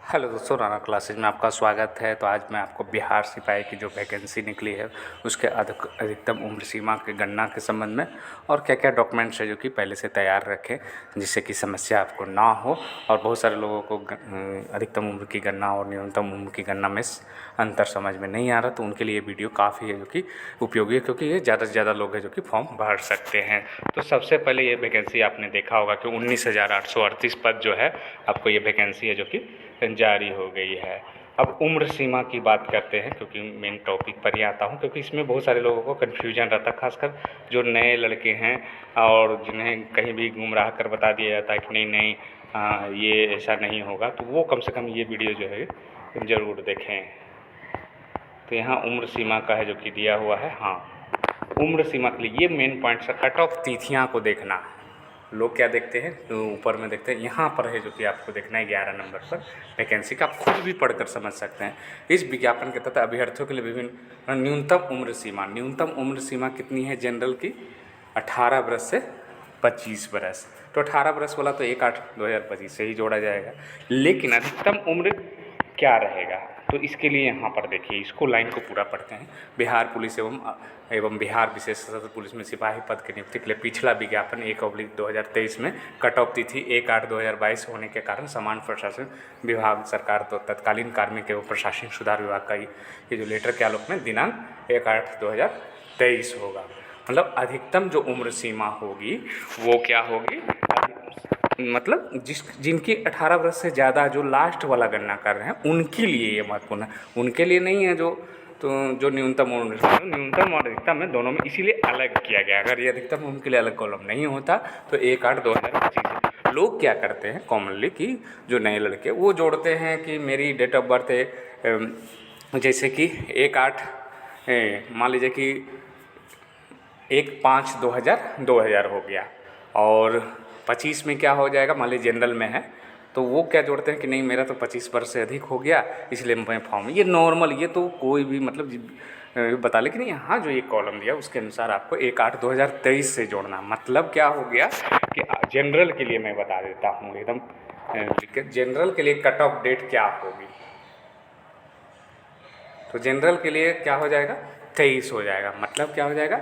Hello दोस्तों, Rana classes में आपका स्वागत है। तो आज मैं आपको बिहार सिपाही की जो वैकेंसी निकली है उसके अधिकतम उम्र सीमा की गणना के संबंध में और क्या क्या डॉक्यूमेंट्स है जो कि पहले से तैयार रखें जिससे कि समस्या आपको ना हो। और बहुत सारे लोगों को अधिकतम उम्र की गणना और न्यूनतम उम्र की गणना में अंतर समझ में नहीं आ रहा, तो उनके लिए वीडियो काफ़ी है जो कि उपयोगी है, क्योंकि ये ज़्यादा से ज़्यादा लोग हैं जो कि फॉर्म भर सकते हैं। तो सबसे पहले ये वैकेंसी आपने देखा होगा कि 19,838 पद जो है आपको ये वैकेंसी है जो कि जारी हो गई है। अब उम्र सीमा की बात करते हैं, क्योंकि मेन टॉपिक पर ही आता हूँ, क्योंकि इसमें बहुत सारे लोगों को कन्फ्यूजन रहता है, खासकर जो नए लड़के हैं और जिन्हें कहीं भी गुमराह कर बता दिया जाता है कि नहीं नहीं ये ऐसा नहीं होगा, तो वो कम से कम ये वीडियो जो है ज़रूर देखें। तो यहाँ उम्र सीमा का है जो कि दिया हुआ है। हाँ, उम्र सीमा के लिए ये मेन पॉइंट्स है। कट ऑफ तिथियाँ को देखना, लोग क्या देखते हैं तो ऊपर में देखते हैं, यहाँ पर है जो कि आपको देखना है 11 नंबर पर वैकेंसी का। आप खुद भी पढ़कर समझ सकते हैं। इस विज्ञापन के तहत अभ्यर्थियों के लिए विभिन्न न्यूनतम उम्र सीमा कितनी है जनरल की? 18 वर्ष से 25 वर्ष। तो 18 वर्ष वाला तो 1/8/2025 से ही जोड़ा जाएगा, लेकिन अधिकतम उम्र क्या रहेगा? तो इसके लिए यहाँ पर देखिए, इसको लाइन को पूरा पढ़ते हैं। बिहार पुलिस एवं बिहार विशेष सशस्त्र पुलिस में सिपाही पद की नियुक्ति के लिए पिछला विज्ञापन 1/2023 में कट ऑफ तिथि 1/8/2022 होने के कारण समान प्रशासन विभाग सरकार तो तत्कालीन कार्मिक एवं प्रशासनिक सुधार विभाग का ये जो लेटर के आलोक में दिनांक 1/8/2023 होगा। मतलब अधिकतम जो उम्र सीमा होगी वो क्या होगी? मतलब जिनकी 18 वर्ष से ज़्यादा जो लास्ट वाला गणना कर रहे हैं उनके लिए ये महत्वपूर्ण है, उनके लिए नहीं है। जो न्यूनतम उम्र, न्यूनतम और अधिकतम है दोनों में, इसीलिए अलग किया गया। अगर ये अधिकतम उम्र के लिए अलग कॉलम नहीं होता तो 1/8/2025 लोग क्या करते हैं कॉमनली कि जो नए लड़के वो जोड़ते हैं कि मेरी डेट ऑफ बर्थ है जैसे कि 1/8 मान लीजिए कि 1/5/2000 हो गया, और 25 में क्या हो जाएगा, मान लीजिए जनरल में है तो वो क्या जोड़ते हैं कि नहीं मेरा तो 25 वर्ष से अधिक हो गया इसलिए मैं फॉर्म। ये नॉर्मल, ये तो कोई भी मतलब बता, लेकिन यहाँ जो ये कॉलम दिया उसके अनुसार आपको 1/8/2023 से जोड़ना। मतलब क्या हो गया कि जनरल के लिए मैं बता देता हूँ एकदम, जनरल के लिए कट ऑफ डेट क्या होगी। तो जनरल के लिए क्या हो जाएगा? 23 हो जाएगा। मतलब क्या हो जाएगा?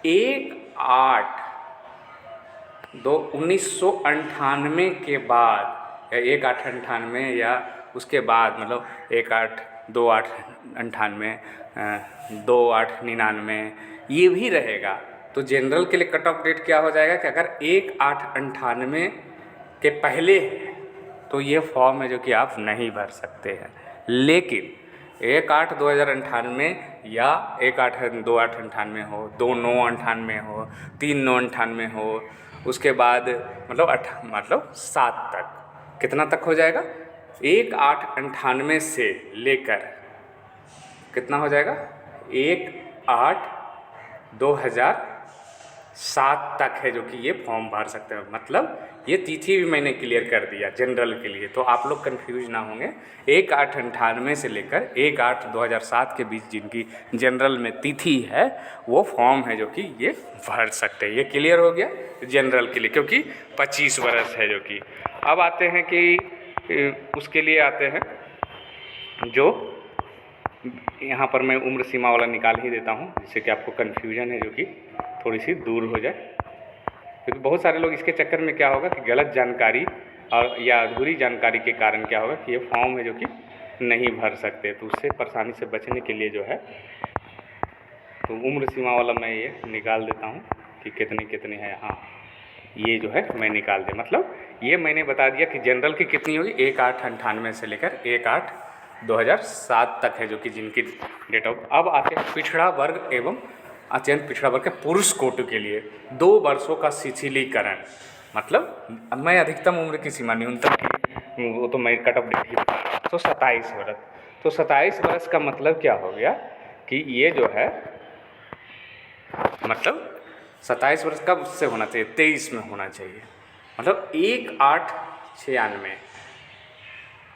1/8/1998 के बाद, या 1/8/98 या उसके बाद, मतलब 1/8/2/8/98 2/8/99 ये भी रहेगा। तो जनरल के लिए कट ऑफ डेट क्या हो जाएगा कि अगर 1/8/98 के पहले है तो ये फॉर्म है जो कि आप नहीं भर सकते हैं। लेकिन 1/8/2098 या 1/8/2/8/98 हो, 2/9/98 हो, 3/9/98 हो, उसके बाद मतलब 7 तक, कितना तक हो जाएगा? 1/8/98 से लेकर कितना हो जाएगा? 1/8/2007 तक है जो कि ये फॉर्म भर सकते हैं। मतलब ये तिथि भी मैंने क्लियर कर दिया जनरल के लिए, तो आप लोग कंफ्यूज ना होंगे। 1/8/98 से लेकर 1/8/2007 के बीच जिनकी जनरल में तिथि है वो फॉर्म है जो कि ये भर सकते हैं। ये क्लियर हो गया जनरल के लिए, क्योंकि 25 वर्ष है जो कि। अब आते हैं कि उसके लिए आते हैं जो यहाँ पर मैं उम्र सीमा वाला निकाल ही देता हूँ जिससे कि आपको कन्फ्यूजन है जो कि थोड़ी सी दूर हो जाए। क्योंकि बहुत सारे लोग इसके चक्कर में क्या होगा कि गलत जानकारी और या अधूरी जानकारी के कारण क्या होगा कि ये फॉर्म है जो कि नहीं भर सकते। तो उससे परेशानी से बचने के लिए जो है तो उम्र सीमा वाला मैं ये निकाल देता हूँ कि कितने कितने हैं। हाँ, ये जो है मैं निकाल दे, मतलब ये मैंने बता दिया कि जनरल की कितनी होगी 1/8/98 से लेकर 1/8/2007 तक है जो कि जिनकी डेट ऑफ। अब आते हैं पिछड़ा वर्ग एवं अत्यंत पिछड़ा वर्ग के पुरुष कोटि के लिए 2 वर्षों का शिथिलीकरण। मतलब मैं अधिकतम उम्र की सीमा, न्यूनतम की वो तो मैं कट ऑफ डेट ही बता रहा हूँ, तो 27 वर्ष। तो 27 वर्ष का मतलब क्या हो गया कि ये जो है, मतलब 27 वर्ष कब से होना चाहिए? 23 में होना चाहिए। मतलब 1/8/96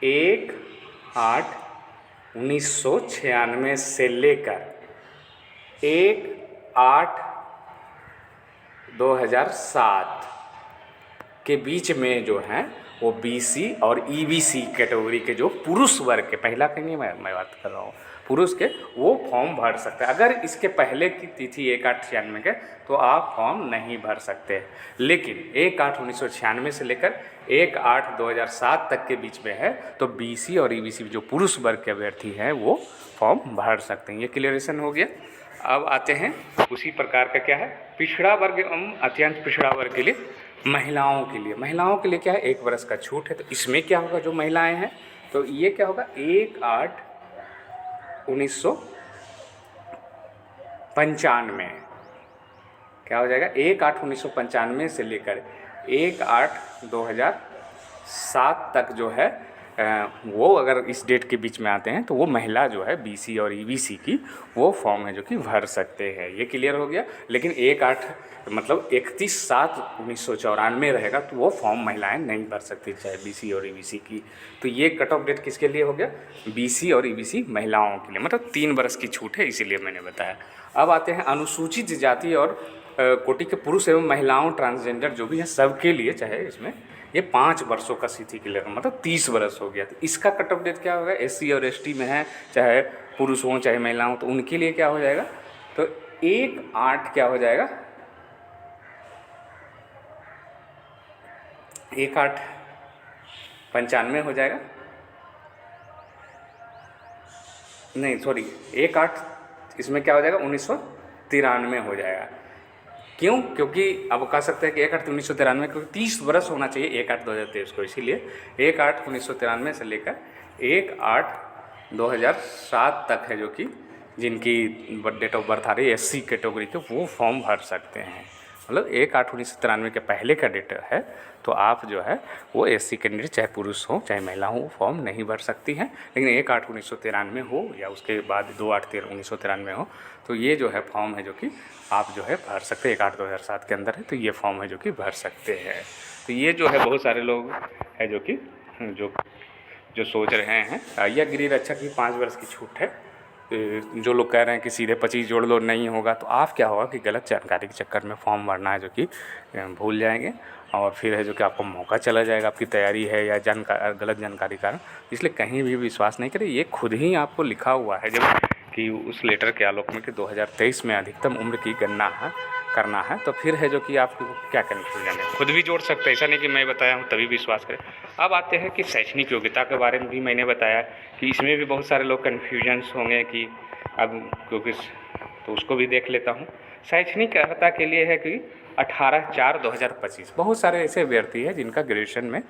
1/8/1996 से लेकर 1/8/2007 के बीच में जो है वो बीसी और ईबीसी कैटेगरी के जो पुरुष वर्ग के, महिला के नहीं मैं बात कर रहा हूँ, पुरुष के, वो फॉर्म भर सकते हैं। अगर इसके पहले की तिथि 1/8/96 के तो आप फॉर्म नहीं भर सकते। लेकिन 1/8/1996 से लेकर 1/8/2007 तक के बीच में है तो बीसी और ईबीसी जो पुरुष वर्ग के अभ्यर्थी हैं वो फॉर्म भर सकते हैं। ये क्लियरेशन हो गया। अब आते हैं उसी प्रकार का क्या है, पिछड़ा वर्ग एवं अत्यंत पिछड़ा वर्ग के लिए, महिलाओं के लिए। महिलाओं के लिए क्या है, 1 वर्ष का छूट है। तो इसमें क्या होगा, जो महिलाएं हैं तो ये क्या होगा, 1/8/1995 क्या हो जाएगा, 1/8/1995 से लेकर 1/8/2007 तक जो है वो अगर इस डेट के बीच में आते हैं तो वो महिला जो है बीसी और ईबीसी की वो फॉर्म है जो कि भर सकते हैं। ये क्लियर हो गया। लेकिन 31/7/1994 रहेगा तो वो फॉर्म महिलाएं नहीं भर सकती, चाहे बीसी और ईबीसी की। तो ये कट ऑफ डेट किसके लिए हो गया, बीसी और ईबीसी महिलाओं के लिए, मतलब 3 वर्ष की छूट है, इसीलिए मैंने बताया। अब आते हैं अनुसूचित जाति और कोटि के पुरुष एवं महिलाओं, ट्रांसजेंडर जो भी है सबके लिए, चाहे इसमें ये 5 वर्षों का सीधी क्लियर, मतलब 30 वर्ष हो गया। तो इसका कट ऑफ डेट क्या होगा, एससी और एसटी में है, चाहे पुरुष हों चाहे महिलाओं, तो उनके लिए क्या हो जाएगा, तो 1/8 क्या हो जाएगा, 1/8/95 हो जाएगा, नहीं सॉरी 1/8 इसमें क्या हो जाएगा, 1993 हो जाएगा। क्यों, क्योंकि अब कह सकते हैं कि 1/8/1993, क्योंकि 30 वर्ष होना चाहिए 1/8/2023 को, इसीलिए 1/8/1993 से लेकर 1/8/2007 तक है जो कि जिनकी डेट ऑफ बर्थ आ रही है एससी कैटेगरी के, वो फॉर्म भर सकते हैं। मतलब 1/8/1993 के पहले का डेट है तो आप जो है वो एससी कैंडिडेट, चाहे पुरुष हो चाहे महिला हो, फॉर्म नहीं भर सकती हैं। लेकिन 1/8/1993 हो या उसके बाद 2/8/1993 हो तो ये जो है फॉर्म है जो कि आप जो है भर सकते हैं। 1/8/2007 के अंदर है तो ये फॉर्म है जो कि भर सकते हैं। तो ये जो है बहुत सारे लोग है जो कि जो सोच रहे हैं या गृह रक्षा की 5 वर्ष की छूट है, जो लोग कह रहे हैं कि सीधे 25 जोड़ लो, नहीं होगा, तो आप क्या होगा कि गलत जानकारी के चक्कर में फॉर्म भरना है जो कि भूल जाएंगे और फिर है जो कि आपको मौका चला जाएगा, आपकी तैयारी है या गलत जानकारी कारण। इसलिए कहीं भी विश्वास नहीं करें। ये खुद ही आपको लिखा हुआ है जब कि उस लेटर के आलोक में कि 2023 में अधिकतम उम्र की गणना करना है, तो फिर है जो कि आपको क्या कन्फ्यूजन है, खुद भी जोड़ सकते हैं। ऐसा नहीं कि मैं बताया हूँ तभी विश्वास करें। अब आते हैं कि शैक्षणिक योग्यता के बारे में भी मैंने बताया कि इसमें भी बहुत सारे लोग कन्फ्यूजन्स होंगे कि अब क्योंकि, तो उसको भी देख लेता हूँ। शैक्षणिक अर्हता के लिए है कि 18/4/2025 बहुत सारे ऐसे अभ्यर्थी हैं जिनका ग्रेजुएशन में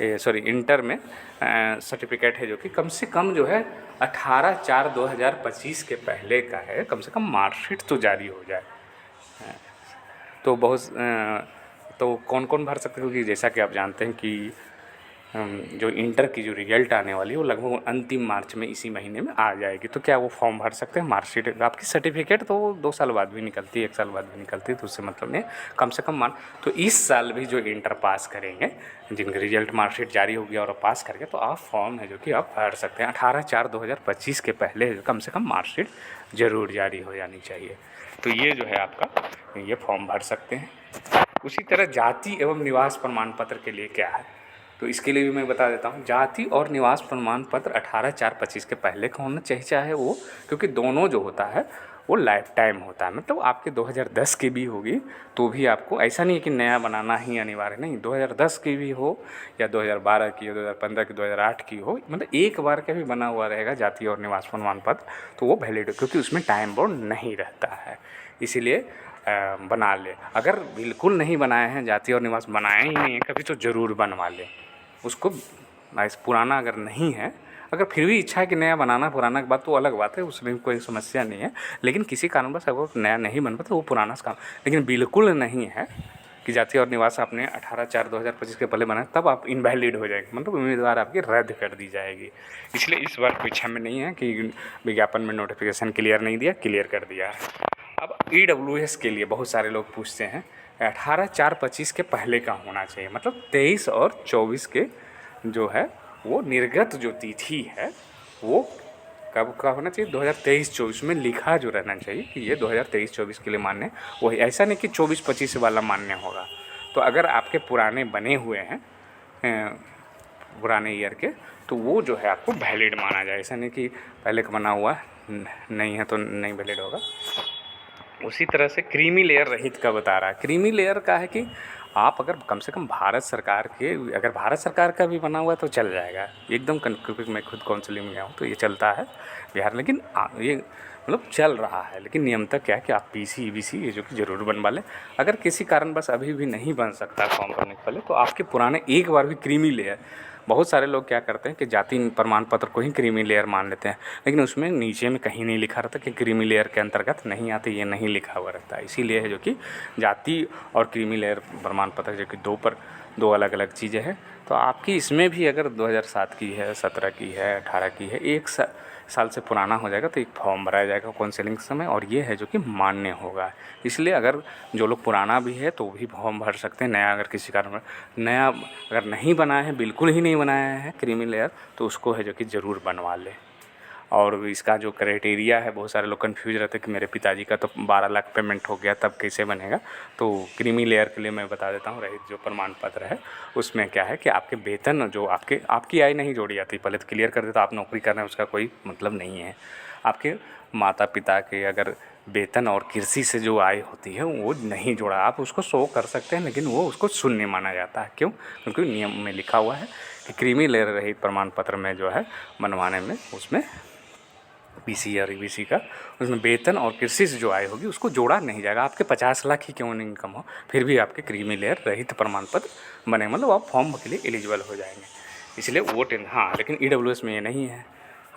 इंटर में सर्टिफिकेट है जो कि कम से कम जो है 18/4/2025 के पहले का है, कम से कम मार्कशीट तो जारी हो जाए। तो तो कौन कौन भर सकते हो, क्योंकि जैसा कि आप जानते हैं कि जो इंटर की जो रिजल्ट आने वाली है वो लगभग अंतिम मार्च में इसी महीने में आ जाएगी। तो क्या वो फॉर्म भर सकते हैं। मार्कशीट आपकी सर्टिफिकेट तो 2 साल बाद भी निकलती है, 1 साल बाद भी निकलती है, तो उससे मतलब नहीं, कम से कम तो इस साल भी जो इंटर पास करेंगे, जिनका रिजल्ट मार्कशीट जारी हो गया और पास करके, तो आप फॉर्म है जो कि आप भर सकते हैं। 18/4/2025 के पहले कम से कम मार्कशीट जरूर जारी हो जानी चाहिए। तो ये जो है आपका ये फॉर्म भर सकते हैं। उसी तरह जाति एवं निवास प्रमाण पत्र के लिए क्या है, तो इसके लिए भी मैं बता देता हूँ। जाति और निवास प्रमाण पत्र 18/4/25 के पहले का होना चाहिए, चाहे वो, क्योंकि दोनों जो होता है वो लाइफ टाइम होता है। मतलब आपके 2010 की भी होगी तो भी आपको ऐसा नहीं है कि नया बनाना ही अनिवार्य, नहीं, 2010 की भी हो या 2012 की हो, 2015 की, 2008 की हो, मतलब एक बार का भी बना हुआ रहेगा जाति और निवास प्रमाण पत्र, तो वो वैलिड, क्योंकि उसमें टाइम बाउंड नहीं रहता है, इसीलिए बना ले। अगर बिल्कुल नहीं बनाए हैं, जाति और निवास बनाए ही नहीं है कभी, तो ज़रूर बनवा लें उसको। पुराना अगर नहीं है, अगर फिर भी इच्छा है कि नया बनाना, पुराना की बात तो अलग बात है, उसमें कोई समस्या नहीं है। लेकिन किसी कारणवश अगर नया नहीं बन पाता तो वो पुराना काम, लेकिन बिल्कुल नहीं है कि जाति और निवास आपने 18/4/2025 के पहले बनाया, तब आप इनवैलिड हो जाएंगे, मतलब उम्मीदवार आपकी रद्द कर दी जाएगी। इसलिए इस बार परीक्षा में नहीं है कि विज्ञापन में नोटिफिकेशन क्लियर नहीं दिया, क्लियर कर दिया है। अब EWS के लिए बहुत सारे लोग पूछते हैं 18/4/25 के पहले का होना चाहिए, मतलब 23 और 24 के जो है वो निर्गत जो तिथि है वो कब का होना चाहिए, 2023-24 में लिखा जो रहना चाहिए कि ये 2023-24 के लिए मान्य, वही, ऐसा नहीं कि 24-25 वाला मान्य होगा। तो अगर आपके पुराने बने हुए हैं पुराने ईयर के, तो वो जो है आपको वैलिड माना जाए। ऐसा नहीं कि पहले का बना हुआ नहीं है तो नहीं वैलिड होगा। उसी तरह से क्रीमी लेयर रहित का बता रहा है। क्रीमी लेयर का है कि आप अगर कम से कम भारत सरकार के, अगर भारत सरकार का भी बना हुआ है तो चल जाएगा एकदम, क्योंकि मैं खुद काउंसलिंग में गया हूँ तो ये चलता है बिहार। लेकिन ये मतलब चल रहा है, लेकिन नियमतः क्या है कि आप पीसी ईबीसी ये जो कि ज़रूर बनवा लें। अगर किसी कारण बस अभी भी नहीं बन सकता फॉर्म भरने के पहले, तो आपके पुराने एक बार भी क्रीमी लेयर, बहुत सारे लोग क्या करते हैं कि जाति प्रमाण पत्र को ही क्रीमी लेयर मान लेते हैं, लेकिन उसमें नीचे में कहीं नहीं लिखा रहता कि क्रीमी लेयर के अंतर्गत नहीं आते, ये नहीं लिखा हुआ रहता है। इसीलिए है जो कि जाति और क्रीमी लेयर प्रमाण पत्र जो कि दो अलग अलग चीज़ें हैं। तो आपकी इसमें भी अगर 2007 की है, 17 की है, 18 की है, एक साल से पुराना हो जाएगा तो एक फॉर्म भराया जाएगा काउंसलिंग के समय, और ये है जो कि मान्य होगा। इसलिए अगर जो लोग पुराना भी है तो भी फॉर्म भर सकते हैं। नया अगर किसी कारण नया अगर नहीं बनाया है, बिल्कुल ही नहीं बनाया है क्रीमी लेयर, तो उसको है जो कि ज़रूर बनवा ले। और इसका जो क्राइटेरिया है, बहुत सारे लोग कंफ्यूज रहते हैं कि मेरे पिताजी का तो 12 लाख पेमेंट हो गया तब कैसे बनेगा। तो क्रीमी लेयर के लिए मैं बता देता हूँ, रहित जो प्रमाण पत्र है उसमें क्या है कि आपके वेतन जो आपकी आय नहीं जोड़ी जाती। पहले तो क्लियर कर देता, आप नौकरी कर रहे हैं उसका कोई मतलब नहीं है। आपके माता पिता के अगर वेतन और कृषि से जो आय होती है वो नहीं जोड़ा, आप उसको शो कर सकते हैं, लेकिन वो उसको शून्य माना जाता है। क्यों? क्योंकि नियम में लिखा हुआ है कि क्रीमी लेयर रहित प्रमाण पत्र में जो है बनवाने में, उसमें पीसी या ईबीसी का, उसमें वेतन और कृषि से जो आय होगी उसको जोड़ा नहीं जाएगा। आपके 50 लाख ही क्यों नहीं इनकम हो, फिर भी आपके क्रीमी लेयर रहित प्रमाण पत्र बने, मतलब आप फॉर्म के लिए एलिजिबल हो जाएंगे। इसलिए वो हाँ, लेकिन ईडब्ल्यूएस में ये नहीं है।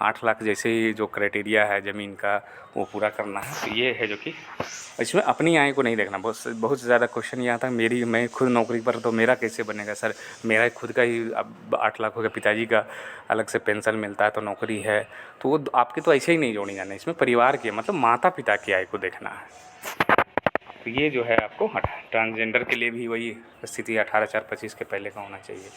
8 लाख जैसे ही जो क्राइटेरिया है ज़मीन का वो पूरा करना है। तो ये है जो कि इसमें अपनी आय को नहीं देखना। बहुत ज़्यादा क्वेश्चन ये आता है, मैं खुद नौकरी पर, तो मेरा कैसे बनेगा सर? मेरा खुद का ही अब 8 लाख हो गया, पिताजी का अलग से पेंशन मिलता है तो नौकरी है, तो वो आपके तो ऐसे ही नहीं जोड़ी जाना। इसमें परिवार की, मतलब माता पिता की आय को देखना है। तो ये जो है आपको ट्रांसजेंडर के लिए भी वही स्थिति 18/4/25 के पहले का होना चाहिए।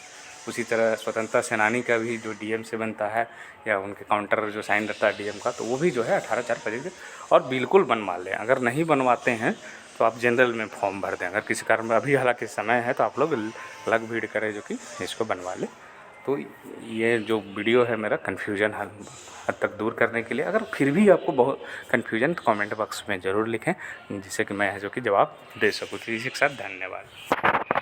उसी तरह स्वतंत्रता सेनानी का भी जो डीएम से बनता है या उनके काउंटर जो साइन रहता है डीएम का, तो वो भी जो है 18/4/25 और बिल्कुल बनवा लें। अगर नहीं बनवाते हैं तो आप जनरल में फॉर्म भर दें। अगर किसी कारण में अभी हालांकि समय है तो आप लोग अलग भीड़ करें जो कि इसको बनवा लें। तो ये जो वीडियो है मेरा कन्फ्यूजन हद तक दूर करने के लिए, अगर फिर भी आपको बहुत कन्फ्यूजन तो कमेंट बॉक्स में ज़रूर लिखें, जिससे कि मैं जो कि जवाब दे सकूँ। तो इसी के साथ धन्यवाद।